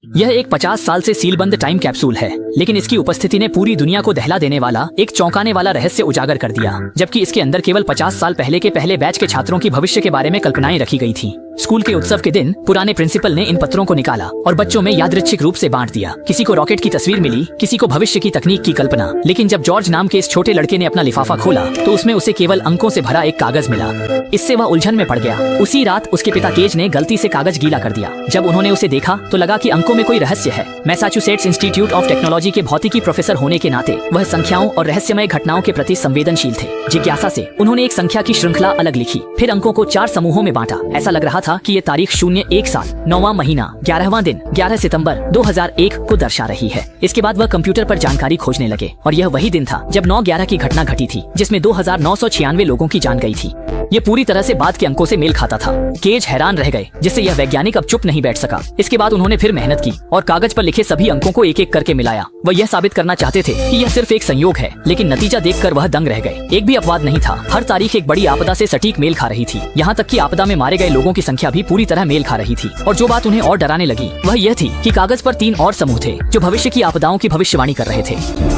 यह एक 50 साल से सीलबंद टाइम कैप्सूल है, लेकिन इसकी उपस्थिति ने पूरी दुनिया को दहला देने वाला एक चौंकाने वाला रहस्य उजागर कर दिया। जबकि इसके अंदर केवल 50 साल पहले के पहले बैच के छात्रों की भविष्य के बारे में कल्पनाएं रखी गई थी। स्कूल के उत्सव के दिन पुराने प्रिंसिपल ने इन पत्रों को निकाला और बच्चों में यादृच्छिक रूप से बांट दिया। किसी को रॉकेट की तस्वीर मिली, किसी को भविष्य की तकनीक की कल्पना। लेकिन जब जॉर्ज नाम के इस छोटे लड़के ने अपना लिफाफा खोला तो उसमें उसे केवल अंकों से भरा एक कागज मिला। इससे वह उलझन में पड़ गया। उसी रात उसके पिता केज ने गलती से कागज गीला कर दिया। जब उन्होंने उसे देखा तो लगा कि अंकों में कोई रहस्य है। मैसाचुसेट्स इंस्टीट्यूट ऑफ टेक्नोलॉजी के भौतिकी प्रोफेसर होने के नाते वह संख्याओं और रहस्यमय घटनाओं के प्रति संवेदनशील थे। जिज्ञासा से उन्होंने एक संख्या की श्रृंखला अलग लिखी, फिर अंकों को 4 समूहों में बांटा। ऐसा लग रहा था कि ये तारीख 01 साल 9वां महीना 11वां दिन 11 सितंबर 2001 को दर्शा रही है। इसके बाद वह कंप्यूटर पर जानकारी खोजने लगे और यह वही दिन था जब 9/11 की घटना घटी थी, जिसमें 2996 लोगों की जान गई थी। ये पूरी तरह से बाद के अंकों से मेल खाता था। केज हैरान रह गए, जिससे यह वैज्ञानिक अब चुप नहीं बैठ सका। इसके बाद उन्होंने फिर मेहनत की और कागज पर लिखे सभी अंकों को एक एक करके मिलाया। वह यह साबित करना चाहते थे कि यह सिर्फ एक संयोग है, लेकिन नतीजा देखकर वह दंग रह गए। एक भी अपवाद नहीं था। हर तारीख एक बड़ी आपदा से सटीक मेल खा रही थी। यहाँ तक कि आपदा में मारे गए लोगों की संख्या भी पूरी तरह मेल खा रही थी। और जो बात उन्हें और डराने लगी वह यह थी कि कागज पर 3 और समूह थे जो भविष्य की आपदाओं की भविष्यवाणी कर रहे थे।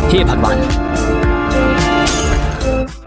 हे भगवान!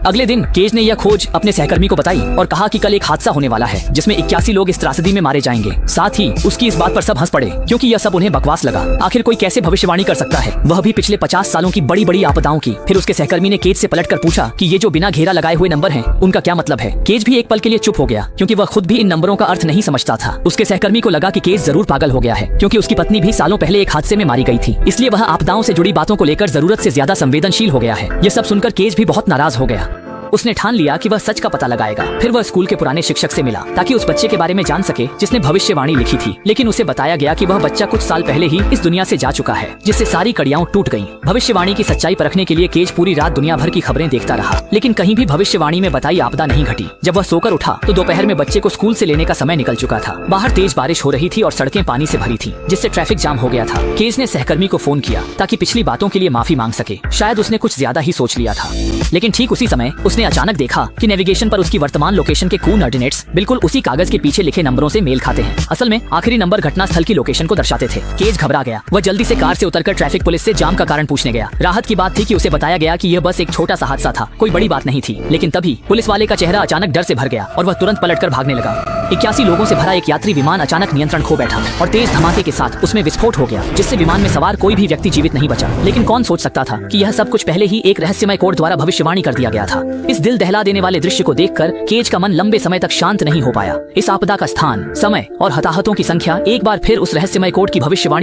अगले दिन केज ने यह खोज अपने सहकर्मी को बताई और कहा कि कल एक हादसा होने वाला है जिसमें 81 लोग इस त्रासदी में मारे जाएंगे। साथ ही उसकी इस बात पर सब हंस पड़े, क्योंकि यह सब उन्हें बकवास लगा। आखिर कोई कैसे भविष्यवाणी कर सकता है, वह भी पिछले 50 सालों की बड़ी बड़ी आपदाओं की। फिर उसके सहकर्मी ने केज से पलटकर पूछा कि ये जो बिना घेरा लगाए हुए नंबर हैं, उनका क्या मतलब है। केज भी एक पल के लिए चुप हो गया, क्योंकि वह खुद भी इन नंबरों का अर्थ नहीं समझता था। उसके सहकर्मी को लगा कि केज जरूर पागल हो गया है, क्योंकि उसकी पत्नी भी सालों पहले एक हादसे में मारी गई थी। इसलिए वह आपदाओं से जुड़ी बातों को लेकर जरूरत से ज्यादा संवेदनशील हो गया है। यह सब सुनकर केज भी बहुत नाराज हो गया। उसने ठान लिया कि वह सच का पता लगाएगा। फिर वह स्कूल के पुराने शिक्षक से मिला ताकि उस बच्चे के बारे में जान सके जिसने भविष्यवाणी लिखी थी। लेकिन उसे बताया गया कि वह बच्चा कुछ साल पहले ही इस दुनिया से जा चुका है, जिससे सारी कड़ियां टूट गईं। भविष्यवाणी की सच्चाई परखने के लिए केज पूरी रात दुनिया भर की खबरें देखता रहा, लेकिन कहीं भी भविष्यवाणी में बताई आपदा नहीं घटी। जब वह सोकर उठा तो दोपहर में बच्चे को स्कूल से लेने का समय निकल चुका था। बाहर तेज बारिश हो रही थी और सड़कें पानी से भरी थी, जिससे ट्रैफिक जाम हो गया था। केज ने सहकर्मी को फोन किया ताकि पिछली बातों के लिए माफी मांग सके। शायद उसने कुछ ज्यादा ही सोच लिया था, लेकिन ठीक उसी समय उसने अचानक देखा कि नेविगेशन पर उसकी वर्तमान लोकेशन के कोऑर्डिनेट्स बिल्कुल उसी कागज के पीछे लिखे नंबरों से मेल खाते हैं। असल में आखिरी नंबर घटना स्थल की लोकेशन को दर्शाते थे। केज घबरा गया। वह जल्दी से कार से उतरकर ट्रैफिक पुलिस से जाम का कारण पूछने गया। राहत की बात थी कि उसे बताया गया कि यह बस एक छोटा सा हादसा था, कोई बड़ी बात नहीं थी। लेकिन तभी पुलिस वाले का चेहरा अचानक डर से भर गया और वह तुरंत पलटकर भागने लगा। 81 लोगों से भरा एक यात्री विमान अचानक नियंत्रण खो बैठा और तेज धमाके के साथ उसमें विस्फोट हो गया, जिससे विमान में सवार कोई भी व्यक्ति जीवित नहीं बचा। लेकिन कौन सोच सकता था कि यह सब कुछ पहले ही एक रहस्यमय कोड द्वारा भविष्यवाणी कर दिया गया था। इस दिल दहला देने वाले दृश्य को देखकर केज का मन लंबे समय तक शांत नहीं हो पाया। इस आपदा का स्थान, समय और हताहतों की संख्या एक बार फिर उस रहस्यमय कोड की भविष्यवाणी